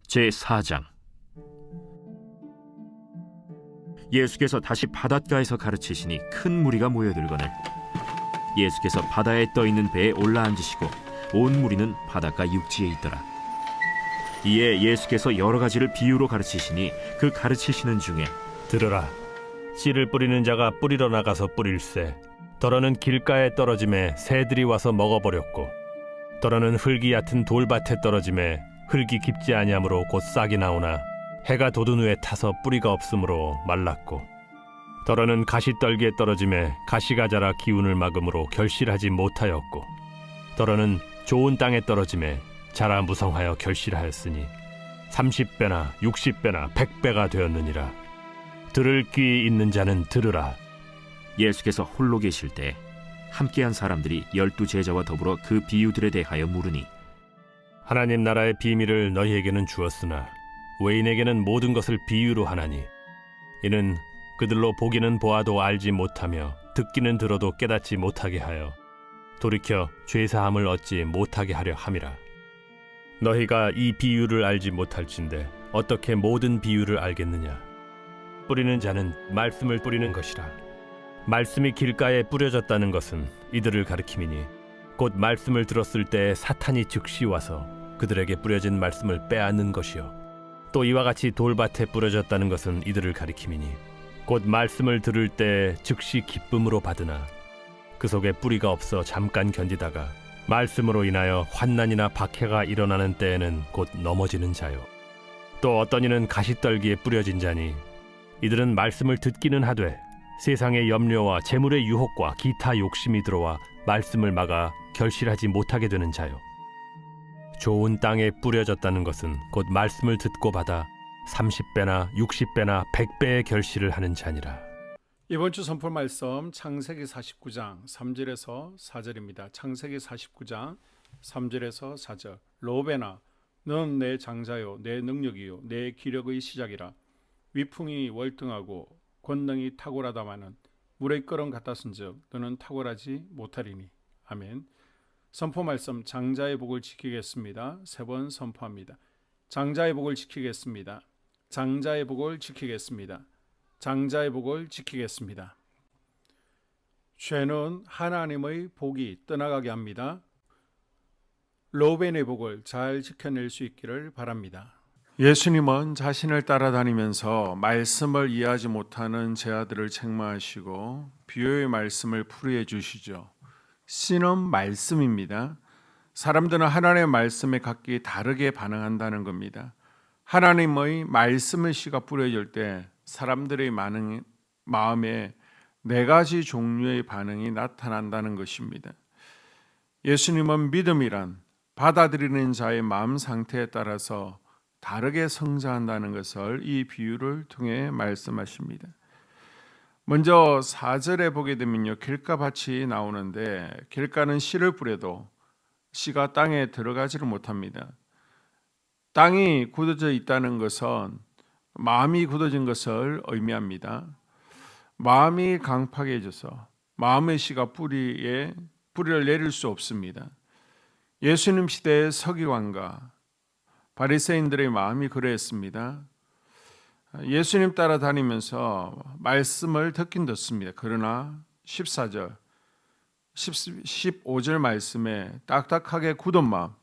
제4장. 예수께서 다시 바닷가에서 가르치시니 큰 무리가 모여들거늘 예수께서 바다에 떠있는 배에 올라앉으시고 온 무리는 바닷가 육지에 있더라. 이에 예수께서 여러 가지를 비유로 가르치시니 그 가르치시는 중에 들으라. 씨를 뿌리는 자가 뿌리러 나가서 뿌릴새 더러는 길가에 떨어짐에 새들이 와서 먹어버렸고 더러는 흙이 얕은 돌밭에 떨어짐에 흙이 깊지 아니하므로 곧 싹이 나오나 해가 돋은 후에 타서 뿌리가 없으므로 말랐고 더러는 가시떨기에 떨어짐에 가시가 자라 기운을 막음으로 결실하지 못하였고 더러는 좋은 땅에 떨어짐에 자라 무성하여 결실하였으니 30배나 60배나 100배가 되었느니라. 들을 귀 있는 자는 들으라. 예수께서 홀로 계실 때 함께한 사람들이 12 제자와 더불어 그 비유들에 대하여 물으니 하나님 나라의 비밀을 너희에게는 주었으나 외인에게는 모든 것을 비유로 하나니 이는 그들로 보기는 보아도 알지 못하며 듣기는 들어도 깨닫지 못하게 하여 돌이켜 죄사함을 얻지 못하게 하려 함이라. 너희가 이 비유를 알지 못할진대 어떻게 모든 비유를 알겠느냐. 뿌리는 자는 말씀을 뿌리는 것이라. 말씀이 길가에 뿌려졌다는 것은 이들을 가리킴이니 곧 말씀을 들었을 때 사탄이 즉시 와서 그들에게 뿌려진 말씀을 빼앗는 것이요 또 이와 같이 돌밭에 뿌려졌다는 것은 이들을 가리킴이니 곧 말씀을 들을 때 즉시 기쁨으로 받으나 그 속에 뿌리가 없어 잠깐 견디다가 말씀으로 인하여 환난이나 박해가 일어나는 때에는 곧 넘어지는 자요 또 어떤 이는 가시떨기에 뿌려진 자니 이들은 말씀을 듣기는 하되 세상의 염려와 재물의 유혹과 기타 욕심이 들어와 말씀을 막아 결실하지 못하게 되는 자요 좋은 땅에 뿌려졌다는 것은 곧 말씀을 듣고 받아 30배나 60배나 100배의 결실을 하는 자니라. 이번 주 선포 말씀 창세기 49장 3절에서 4절입니다. 창세기 49장 3절에서 4절. 로베나 넌 내 장자요 내 능력이요 내 기력의 시작이라. 위풍이 월등하고 권능이 탁월하다마는 물의 끓음 같았은즉 너는 탁월하지 못하리니. 아멘. 선포 말씀 장자의 복을 지키겠습니다. 3번 선포합니다. 장자의 복을 지키겠습니다. 장자의 복을 지키겠습니다. 장자의 복을 지키겠습니다. 죄는 하나님의 복이 떠나가게 합니다. 로벤의 복을 잘 지켜낼 수 있기를 바랍니다. 예수님은 자신을 따라다니면서 말씀을 이해하지 못하는 제자들을 책망하시고 비유의 말씀을 풀이해 주시죠. 씨는 말씀입니다. 사람들은 하나님의 말씀에 각기 다르게 반응한다는 겁니다. 하나님의 말씀의 씨가 뿌려질 때 사람들의 마음에 4가지 종류의 반응이 나타난다는 것입니다. 예수님은 믿음이란 받아들이는 자의 마음 상태에 따라서 다르게 성장한다는 것을 이 비유를 통해 말씀하십니다. 먼저 4절에 보게 되면요, 길가밭이 나오는데 길가는 씨를 뿌려도 씨가 땅에 들어가지를 못합니다. 땅이 굳어져 있다는 것은 마음이 굳어진 것을 의미합니다. 마음이 강팍해져서 마음의 씨가 뿌리를 내릴 수 없습니다. 예수님 시대의 서기관과 바리새인들의 마음이 그러했습니다. 예수님 따라다니면서 말씀을 듣긴 듣습니다. 그러나 14절, 15절 말씀에 딱딱하게 굳은 마음,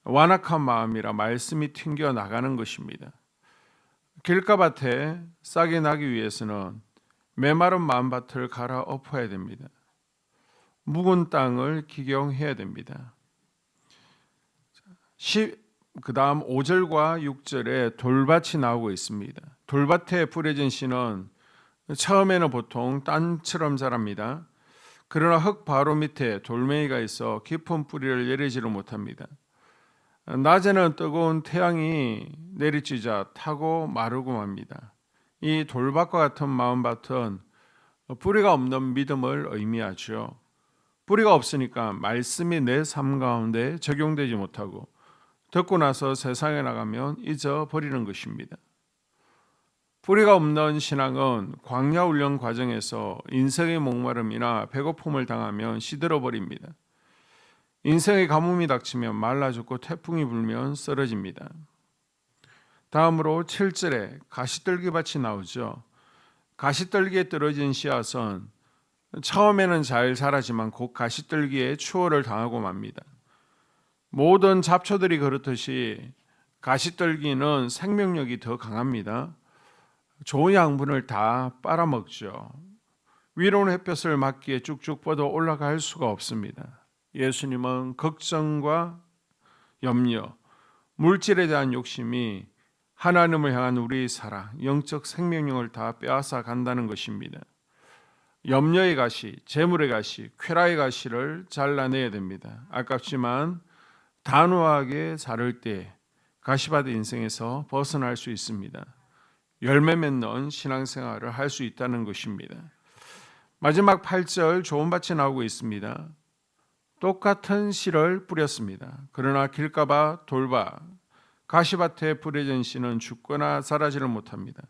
완악한 마음이라 말씀이 튕겨 나가는 것입니다. 길가밭에 싹이 나기 위해서는 메마른 마음밭을 갈아엎어야 됩니다. 묵은 땅을 기경해야 됩니다. 그 다음 5절과 6절에 돌밭이 나오고 있습니다. 돌밭에 뿌려진 씨는 처음에는 보통 딴처럼 자랍니다. 그러나 흙 바로 밑에 돌멩이가 있어 깊은 뿌리를 내리지를 못합니다. 낮에는 뜨거운 태양이 내리쬐자 타고 마르고 맙니다. 이 돌밭과 같은 마음밭은 뿌리가 없는 믿음을 의미하죠. 뿌리가 없으니까 말씀이 내 삶 가운데 적용되지 못하고 듣고 나서 세상에 나가면 잊어버리는 것입니다. 뿌리가 없는 신앙은 광야 훈련 과정에서 인생의 목마름이나 배고픔을 당하면 시들어버립니다. 인생의 가뭄이 닥치면 말라 죽고 태풍이 불면 쓰러집니다. 다음으로 7절에 가시떨기밭이 나오죠. 가시떨기에 떨어진 씨앗은 처음에는 잘 자라지만 곧 가시떨기에 추월을 당하고 맙니다. 모든 잡초들이 그렇듯이 가시떨기는 생명력이 더 강합니다. 좋은 양분을 다 빨아먹죠. 위로는 햇볕을 맞기에 쭉쭉 뻗어 올라갈 수가 없습니다. 예수님은 걱정과 염려, 물질에 대한 욕심이 하나님을 향한 우리의 사랑, 영적 생명력을 다 빼앗아 간다는 것입니다. 염려의 가시, 재물의 가시, 쾌락의 가시를 잘라내야 됩니다. 아깝지만 단호하게 자를 때 가시밭의 인생에서 벗어날 수 있습니다. 열매 맺는 신앙생활을 할 수 있다는 것입니다. 마지막 8절 좋은 밭이 나오고 있습니다. 똑같은 씨를 뿌렸습니다. 그러나 길가봐 돌밭, 가시밭에 뿌려진 씨는 죽거나 자라지를 못합니다.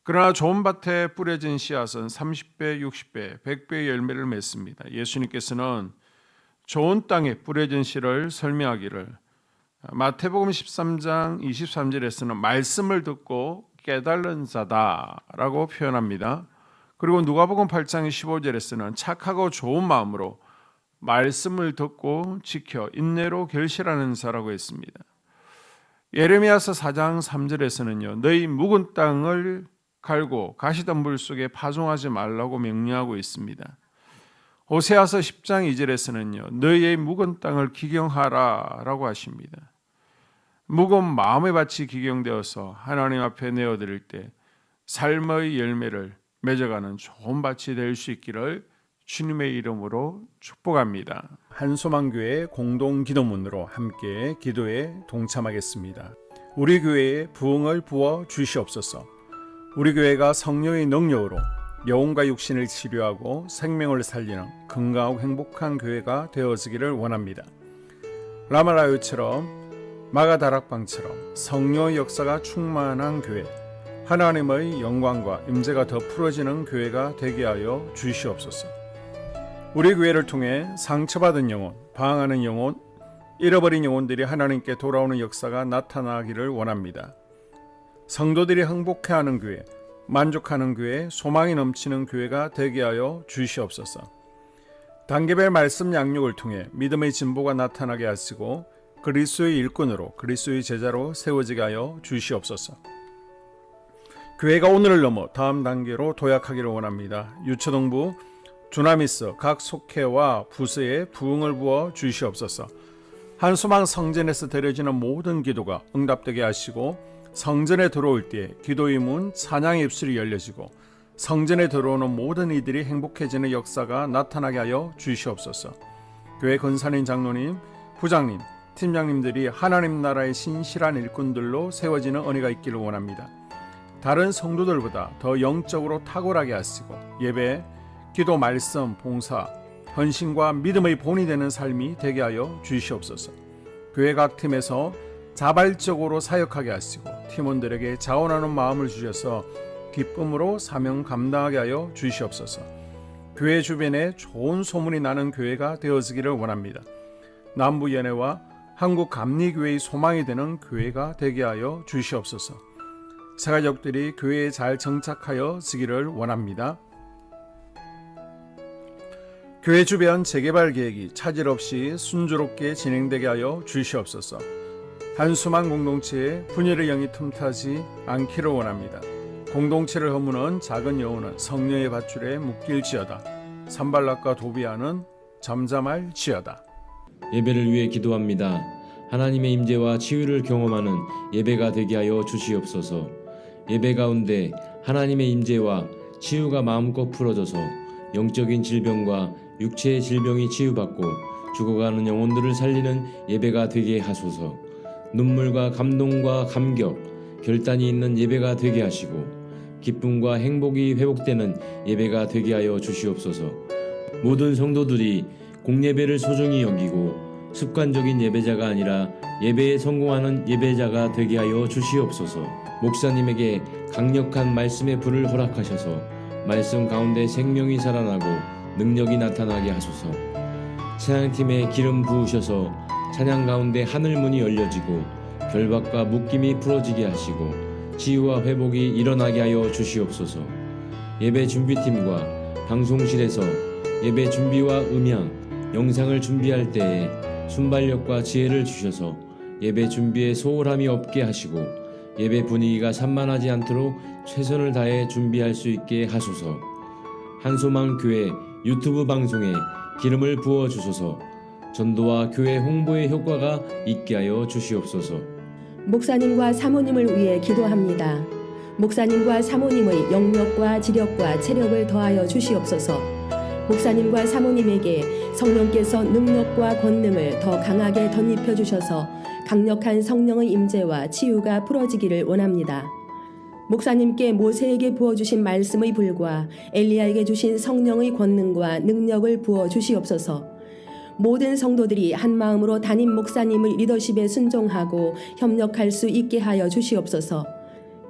그러나 좋은 밭에 뿌려진 씨앗은 30배, 60배, 100배의 열매를 맺습니다. 예수님께서는 좋은 땅에 뿌려진 씨를 설명하기를 마태복음 13장 23절에서는 말씀을 듣고 깨달은 자다라고 표현합니다. 그리고 누가복음 8장 15절에서는 착하고 좋은 마음으로 말씀을 듣고 지켜 인내로 결실하는 자라고 했습니다. 예레미야서 4장 3절에서는요. 너희 묵은 땅을 갈고 가시덤불 속에 파종하지 말라고 명령하고 있습니다. 호세아서 10장 2절에서는요. 너희의 묵은 땅을 기경하라 라고 하십니다. 묵은 마음의 밭이 기경되어서 하나님 앞에 내어드릴 때 삶의 열매를 맺어가는 좋은 밭이 될 수 있기를 주님의 이름으로 축복합니다. 한소망교회 공동기도문으로 함께 기도에 동참하겠습니다. 우리 교회에 부흥을 부어 주시옵소서. 우리 교회가 성령의 능력으로 영혼과 육신을 치료하고 생명을 살리는 건강하고 행복한 교회가 되어지기를 원합니다. 라마라요처럼 마가다락방처럼 성령의 역사가 충만한 교회, 하나님의 영광과 임재가 더 풀어지는 교회가 되게 하여 주시옵소서. 우리 교회를 통해 상처받은 영혼, 방황하는 영혼, 잃어버린 영혼들이 하나님께 돌아오는 역사가 나타나기를 원합니다. 성도들이 행복해하는 교회, 만족하는 교회, 소망이 넘치는 교회가 되게 하여 주시옵소서. 단계별 말씀 양육을 통해 믿음의 진보가 나타나게 하시고 그리스도의 일꾼으로 그리스도의 제자로 세워지게 하여 주시옵소서. 교회가 오늘을 넘어 다음 단계로 도약하기를 원합니다. 유초동부 주나미스 각 속회와 부서에 부흥을 부어 주시옵소서. 한소망 성전에서 드려지는 모든 기도가 응답되게 하시고 성전에 들어올 때 기도의 문, 찬양의 입술이 열려지고 성전에 들어오는 모든 이들이 행복해지는 역사가 나타나게 하여 주시옵소서. 교회 권사님, 장로님, 부장님, 팀장님들이 하나님 나라의 신실한 일꾼들로 세워지는 은혜가 있기를 원합니다. 다른 성도들보다 더 영적으로 탁월하게 하시고 예배, 기도, 말씀, 봉사, 헌신과 믿음의 본이 되는 삶이 되게 하여 주시옵소서. 교회 각 팀에서 자발적으로 사역하게 하시고 팀원들에게 자원하는 마음을 주셔서 기쁨으로 사명 감당하게 하여 주시옵소서. 교회 주변에 좋은 소문이 나는 교회가 되어지기를 원합니다. 남부연회와 한국감리교회의 소망이 되는 교회가 되게 하여 주시옵소서. 새가족들이 교회에 잘 정착하여 지기를 원합니다. 교회 주변 재개발 계획이 차질 없이 순조롭게 진행되게 하여 주시옵소서. 한수만 공동체에 분열의 영이 틈타지 않기를 원합니다. 공동체를 허무는 작은 여우는 성령의 밧줄에 묶일지어다. 산발락과 도비아는 잠잠할지어다. 예배를 위해 기도합니다. 하나님의 임재와 치유를 경험하는 예배가 되게 하여 주시옵소서. 예배 가운데 하나님의 임재와 치유가 마음껏 풀어져서 영적인 질병과 육체의 질병이 치유받고 죽어가는 영혼들을 살리는 예배가 되게 하소서. 눈물과 감동과 감격, 결단이 있는 예배가 되게 하시고 기쁨과 행복이 회복되는 예배가 되게 하여 주시옵소서. 모든 성도들이 공예배를 소중히 여기고 습관적인 예배자가 아니라 예배에 성공하는 예배자가 되게 하여 주시옵소서. 목사님에게 강력한 말씀의 불을 허락하셔서 말씀 가운데 생명이 살아나고 능력이 나타나게 하소서. 찬양팀에 기름 부으셔서 찬양 가운데 하늘문이 열려지고 결박과 묶임이 풀어지게 하시고 치유와 회복이 일어나게 하여 주시옵소서. 예배 준비팀과 방송실에서 예배 준비와 음향, 영상을 준비할 때에 순발력과 지혜를 주셔서 예배 준비에 소홀함이 없게 하시고 예배 분위기가 산만하지 않도록 최선을 다해 준비할 수 있게 하소서. 한소망 교회 유튜브 방송에 기름을 부어 주소서. 전도와 교회 홍보의 효과가 있게 하여 주시옵소서. 목사님과 사모님을 위해 기도합니다. 목사님과 사모님의 영력과 지력과 체력을 더하여 주시옵소서. 목사님과 사모님에게 성령께서 능력과 권능을 더 강하게 덧입혀 주셔서 강력한 성령의 임재와 치유가 풀어지기를 원합니다. 목사님께 모세에게 부어주신 말씀의 불과 엘리야에게 주신 성령의 권능과 능력을 부어 주시옵소서. 모든 성도들이 한 마음으로 담임 목사님의 리더십에 순종하고 협력할 수 있게 하여 주시옵소서.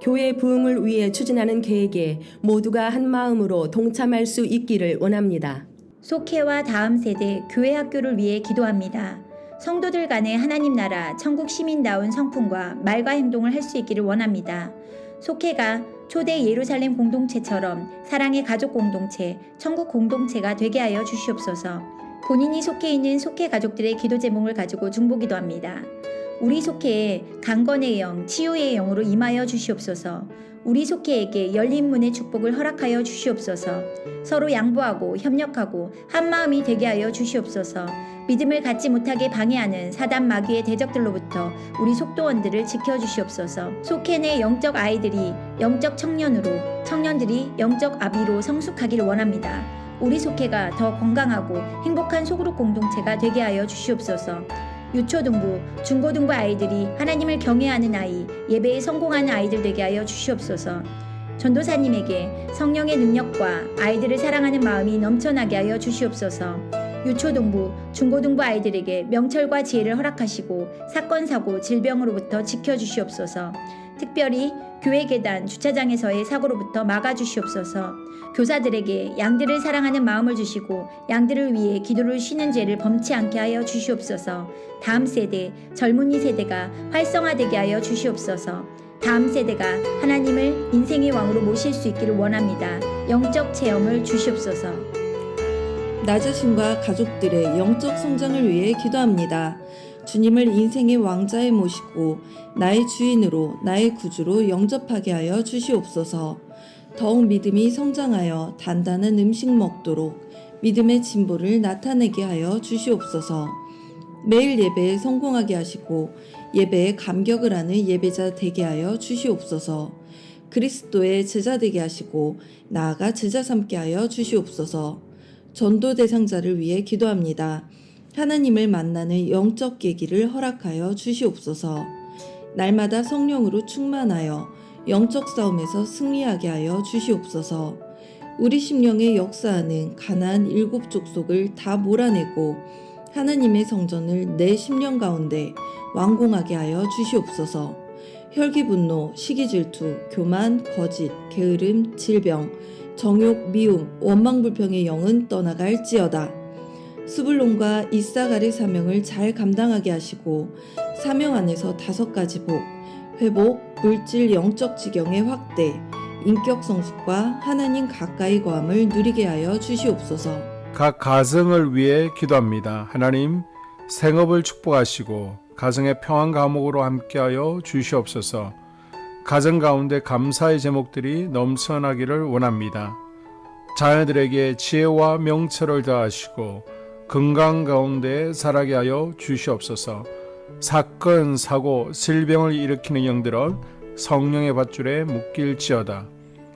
교회 부흥을 위해 추진하는 계획에 모두가 한 마음으로 동참할 수 있기를 원합니다. 속회와 다음 세대 교회 학교를 위해 기도합니다. 성도들 간의 하나님 나라 천국 시민다운 성품과 말과 행동을 할 수 있기를 원합니다. 속회가 초대 예루살렘 공동체처럼 사랑의 가족 공동체, 천국 공동체가 되게 하여 주시옵소서. 본인이 속해 있는 속회 가족들의 기도 제목을 가지고 중보기도합니다. 우리 속회에 강건의 영, 치유의 영으로 임하여 주시옵소서. 우리 속회에게 열린 문의 축복을 허락하여 주시옵소서. 서로 양보하고 협력하고 한 마음이 되게 하여 주시옵소서. 믿음을 갖지 못하게 방해하는 사단 마귀의 대적들로부터 우리 속도원들을 지켜주시옵소서. 속회 내 영적 아이들이 영적 청년으로, 청년들이 영적 아비로 성숙하기를 원합니다. 우리 속회가 더 건강하고 행복한 소그룹 공동체가 되게 하여 주시옵소서. 유초등부, 중고등부 아이들이 하나님을 경외하는 아이, 예배에 성공하는 아이들 되게 하여 주시옵소서. 전도사님에게 성령의 능력과 아이들을 사랑하는 마음이 넘쳐나게 하여 주시옵소서. 유초등부, 중고등부 아이들에게 명철과 지혜를 허락하시고 사건, 사고, 질병으로부터 지켜주시옵소서. 특별히 교회 계단, 주차장에서의 사고로부터 막아주시옵소서. 교사들에게 양들을 사랑하는 마음을 주시고 양들을 위해 기도를 쉬는 죄를 범치 않게 하여 주시옵소서. 다음 세대, 젊은이 세대가 활성화되게 하여 주시옵소서. 다음 세대가 하나님을 인생의 왕으로 모실 수 있기를 원합니다. 영적 체험을 주시옵소서. 나 자신과 가족들의 영적 성장을 위해 기도합니다. 주님을 인생의 왕자에 모시고 나의 주인으로 나의 구주로 영접하게 하여 주시옵소서. 더욱 믿음이 성장하여 단단한 음식 먹도록 믿음의 진보를 나타내게 하여 주시옵소서. 매일 예배에 성공하게 하시고 예배에 감격을 하는 예배자 되게 하여 주시옵소서. 그리스도의 제자 되게 하시고 나아가 제자 삼게 하여 주시옵소서. 전도 대상자를 위해 기도합니다. 하나님을 만나는 영적 계기를 허락하여 주시옵소서. 날마다 성령으로 충만하여 영적 싸움에서 승리하게 하여 주시옵소서. 우리 심령에 역사하는 가나안 7 족속을 다 몰아내고 하나님의 성전을 내 심령 가운데 완공하게 하여 주시옵소서. 혈기 분노, 시기 질투, 교만, 거짓, 게으름, 질병, 정욕, 미움, 원망 불평의 영은 떠나갈지어다. 스불론과 이사갈의 사명을 잘 감당하게 하시고 사명 안에서 5가지 복, 회복, 물질 영적 지경의 확대, 인격 성숙과 하나님 가까이 거함을 누리게 하여 주시옵소서. 각 가정을 위해 기도합니다. 하나님, 생업을 축복하시고 가정의 평안 감옥으로 함께하여 주시옵소서. 가정 가운데 감사의 제목들이 넘쳐나기를 원합니다. 자녀들에게 지혜와 명철을 더하시고 건강 가운데 자라게 하여 주시옵소서. 사건, 사고, 질병을 일으키는 영들은 성령의 밧줄에 묶일지어다.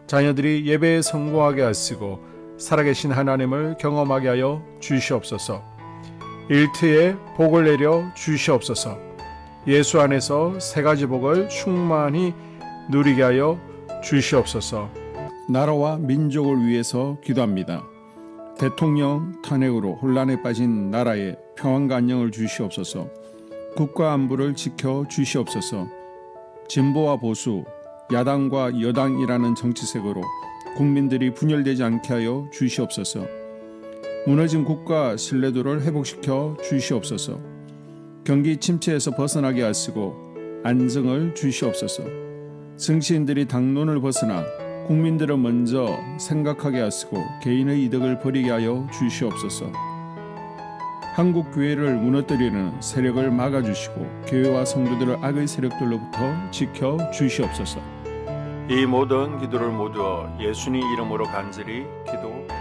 자녀들이 예배에 성공하게 하시고 살아계신 하나님을 경험하게 하여 주시옵소서. 일터에 복을 내려 주시옵소서. 예수 안에서 3가지 복을 충만히 누리게 하여 주시옵소서. 나라와 민족을 위해서 기도합니다. 대통령 탄핵으로 혼란에 빠진 나라에 평안과 안녕을 주시옵소서. 국가 안보를 지켜 주시옵소서. 진보와 보수, 야당과 여당이라는 정치색으로 국민들이 분열되지 않게 하여 주시옵소서. 무너진 국가 신뢰도를 회복시켜 주시옵소서. 경기 침체에서 벗어나게 하시고 안정을 주시옵소서. 정치인들이 당론을 벗어나 국민들을 먼저 생각하게 하시고 개인의 이득을 버리게 하여 주시옵소서. 한국 교회를 무너뜨리는 세력을 막아주시고 교회와 성도들을 악의 세력들로부터 지켜 주시옵소서. 이 모든 기도를 모두 예수님 이름으로 간절히 기도드립니다.